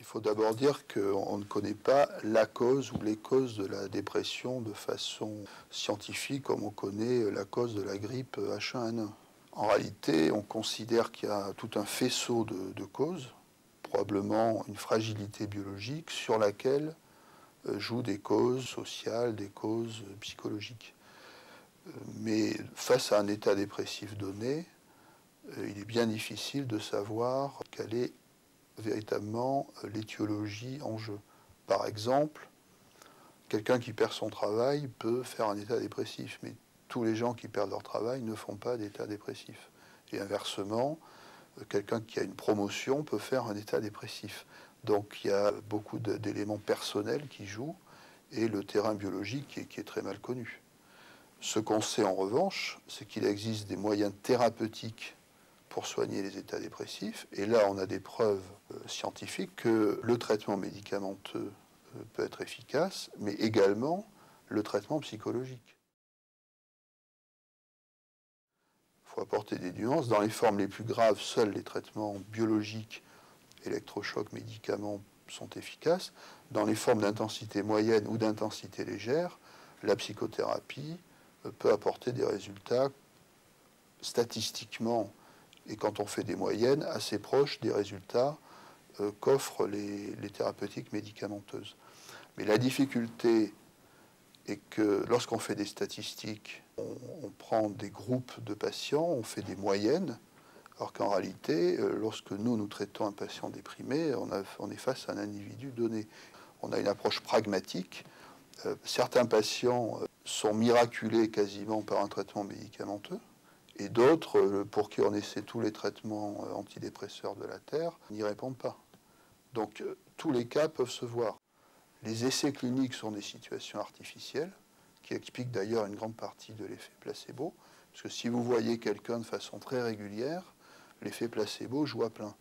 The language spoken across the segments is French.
Il faut d'abord dire qu'on ne connaît pas la cause ou les causes de la dépression de façon scientifique comme on connaît la cause de la grippe H1N1. En réalité, on considère qu'il y a tout un faisceau de causes, probablement une fragilité biologique sur laquelle jouent des causes sociales, des causes psychologiques. Mais face à un état dépressif donné, il est bien difficile de savoir quelle est véritablement l'étiologie en jeu. Par exemple, quelqu'un qui perd son travail peut faire un état dépressif, mais tous les gens qui perdent leur travail ne font pas d'état dépressif. Et inversement, quelqu'un qui a une promotion peut faire un état dépressif. Donc il y a beaucoup d'éléments personnels qui jouent et le terrain biologique qui est très mal connu. Ce qu'on sait en revanche, c'est qu'il existe des moyens thérapeutiques pour soigner les états dépressifs. Et là, on a des preuves scientifiques que le traitement médicamenteux peut être efficace, mais également le traitement psychologique. Il faut apporter des nuances. Dans les formes les plus graves, seuls les traitements biologiques, électrochocs, médicaments sont efficaces. Dans les formes d'intensité moyenne ou d'intensité légère, la psychothérapie peut apporter des résultats statistiquement, et quand on fait des moyennes, assez proches des résultats qu'offrent les thérapeutiques médicamenteuses. Mais la difficulté est que lorsqu'on fait des statistiques, on prend des groupes de patients, on fait des moyennes, alors qu'en réalité, lorsque nous traitons un patient déprimé, on est face à un individu donné. On a une approche pragmatique. Certains patients sont miraculés quasiment par un traitement médicamenteux, et d'autres, pour qui on essaie tous les traitements antidépresseurs de la Terre, n'y répondent pas. Donc tous les cas peuvent se voir. Les essais cliniques sont des situations artificielles, qui expliquent d'ailleurs une grande partie de l'effet placebo, parce que si vous voyez quelqu'un de façon très régulière, l'effet placebo joue à plein.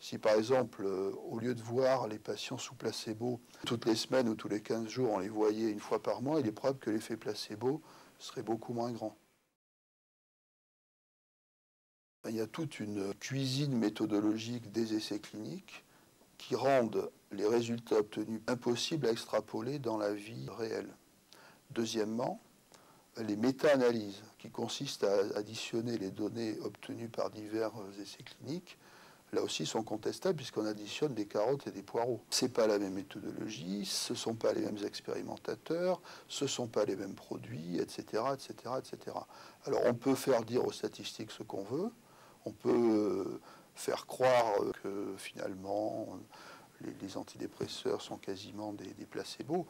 Si par exemple, au lieu de voir les patients sous placebo toutes les semaines ou tous les 15 jours, on les voyait une fois par mois, il est probable que l'effet placebo serait beaucoup moins grand. Il y a toute une cuisine méthodologique des essais cliniques qui rendent les résultats obtenus impossibles à extrapoler dans la vie réelle. Deuxièmement, les méta-analyses, qui consistent à additionner les données obtenues par divers essais cliniques, là aussi sont contestables puisqu'on additionne des carottes et des poireaux. Ce n'est pas la même méthodologie, ce ne sont pas les mêmes expérimentateurs, ce ne sont pas les mêmes produits, etc., etc., etc. Alors on peut faire dire aux statistiques ce qu'on veut, on peut faire croire que finalement les antidépresseurs sont quasiment des placebos.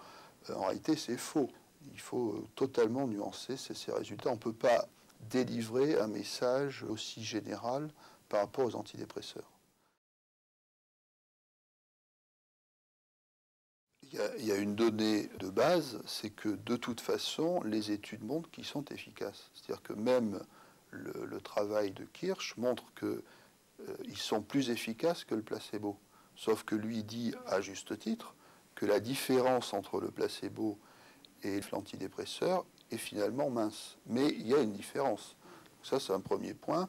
En réalité, c'est faux. Il faut totalement nuancer ces résultats. On ne peut pas délivrer un message aussi général par rapport aux antidépresseurs. Il y a une donnée de base, c'est que de toute façon, les études montrent qu'ils sont efficaces. C'est-à-dire que même le travail de Kirsch montre qu'ils sont plus efficaces que le placebo. Sauf que lui dit, à juste titre, que la différence entre le placebo et l'antidépresseur est finalement mince. Mais il y a une différence. Ça, c'est un premier point.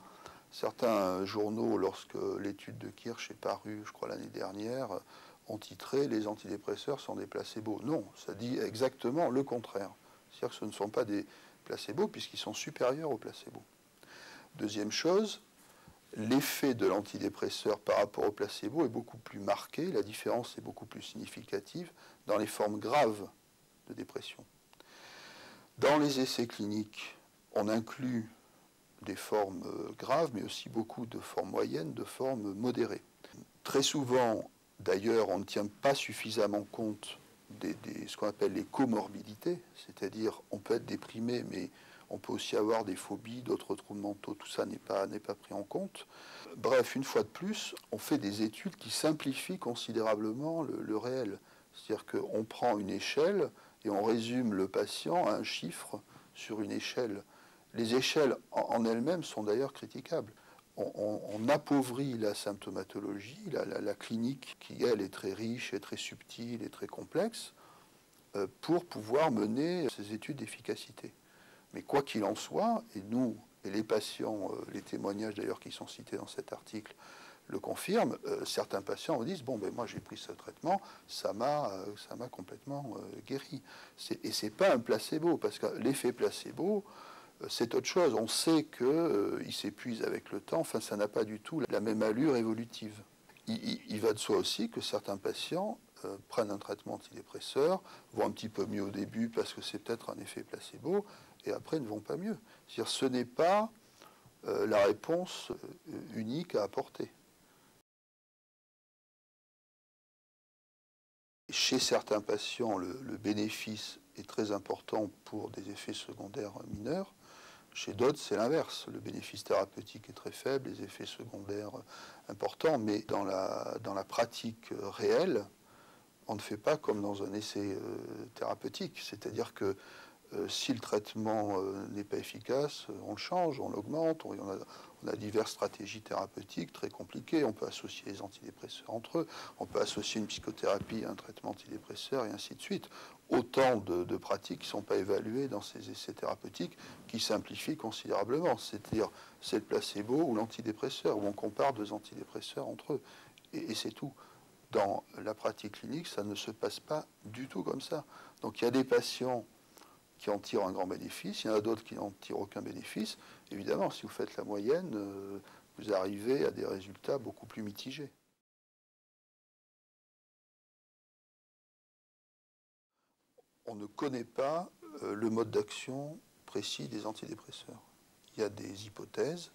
Certains journaux, lorsque l'étude de Kirsch est parue, je crois l'année dernière, ont titré « Les antidépresseurs sont des placebos ». Non, ça dit exactement le contraire. C'est-à-dire que ce ne sont pas des placebos puisqu'ils sont supérieurs aux placebos. Deuxième chose, l'effet de l'antidépresseur par rapport au placebo est beaucoup plus marqué, la différence est beaucoup plus significative dans les formes graves de dépression. Dans les essais cliniques, on inclut des formes graves, mais aussi beaucoup de formes moyennes, de formes modérées. Très souvent, d'ailleurs, on ne tient pas suffisamment compte ce qu'on appelle les comorbidités, c'est-à-dire on peut être déprimé, mais on peut aussi avoir des phobies, d'autres troubles mentaux, tout ça n'est pas pris en compte. Bref, une fois de plus, on fait des études qui simplifient considérablement le réel. C'est-à-dire qu'on prend une échelle et on résume le patient à un chiffre sur une échelle. Les échelles en elles-mêmes sont d'ailleurs critiquables. On appauvrit la symptomatologie, la clinique qui, elle, est très riche et très subtile et très complexe, pour pouvoir mener ces études d'efficacité. Mais quoi qu'il en soit, et nous, et les patients, les témoignages d'ailleurs qui sont cités dans cet article, le confirment. Certains patients me disent, bon, ben moi j'ai pris ce traitement, ça m'a complètement guéri. Et ce n'est pas un placebo, parce que l'effet placebo, c'est autre chose. On sait qu'il s'épuise avec le temps, enfin ça n'a pas du tout la même allure évolutive. Il va de soi aussi que certains patients prennent un traitement antidépresseur, vont un petit peu mieux au début parce que c'est peut-être un effet placebo, et après ne vont pas mieux. C'est-à-dire ce n'est pas la réponse unique à apporter. Chez certains patients, le bénéfice est très important pour des effets secondaires mineurs. Chez d'autres, c'est l'inverse. Le bénéfice thérapeutique est très faible, les effets secondaires importants, mais dans la pratique réelle, on ne fait pas comme dans un essai thérapeutique. C'est-à-dire que si le traitement n'est pas efficace, on le change, on l'augmente. On a diverses stratégies thérapeutiques très compliquées. On peut associer les antidépresseurs entre eux. On peut associer une psychothérapie à un traitement antidépresseur et ainsi de suite. Autant de pratiques qui ne sont pas évaluées dans ces essais thérapeutiques qui simplifient considérablement. C'est-à-dire, c'est le placebo ou l'antidépresseur, où on compare deux antidépresseurs entre eux. Et c'est tout. Dans la pratique clinique, ça ne se passe pas du tout comme ça. Donc il y a des patients qui en tirent un grand bénéfice, il y en a d'autres qui n'en tirent aucun bénéfice. Évidemment, si vous faites la moyenne, vous arrivez à des résultats beaucoup plus mitigés. On ne connaît pas le mode d'action précis des antidépresseurs. Il y a des hypothèses.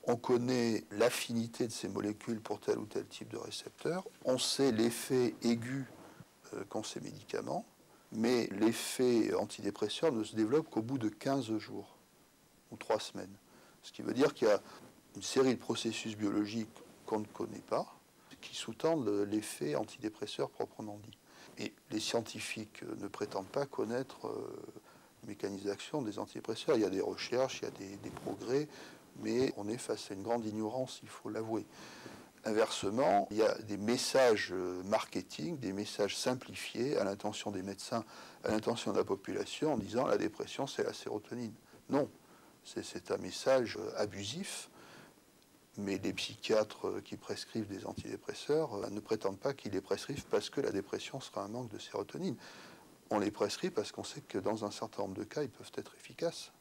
On connaît l'affinité de ces molécules pour tel ou tel type de récepteur. On sait l'effet aigu qu'ont ces médicaments. Mais l'effet antidépresseur ne se développe qu'au bout de 15 jours ou 3 semaines. Ce qui veut dire qu'il y a une série de processus biologiques qu'on ne connaît pas, qui sous-tendent l'effet antidépresseur proprement dit. Et les scientifiques ne prétendent pas connaître le mécanisme d'action des antidépresseurs. Il y a des recherches, il y a des progrès, mais on est face à une grande ignorance, il faut l'avouer. Inversement, il y a des messages marketing, des messages simplifiés à l'intention des médecins, à l'intention de la population, en disant la dépression, c'est la sérotonine. Non, c'est un message abusif, mais les psychiatres qui prescrivent des antidépresseurs ne prétendent pas qu'ils les prescrivent parce que la dépression sera un manque de sérotonine. On les prescrit parce qu'on sait que dans un certain nombre de cas, ils peuvent être efficaces.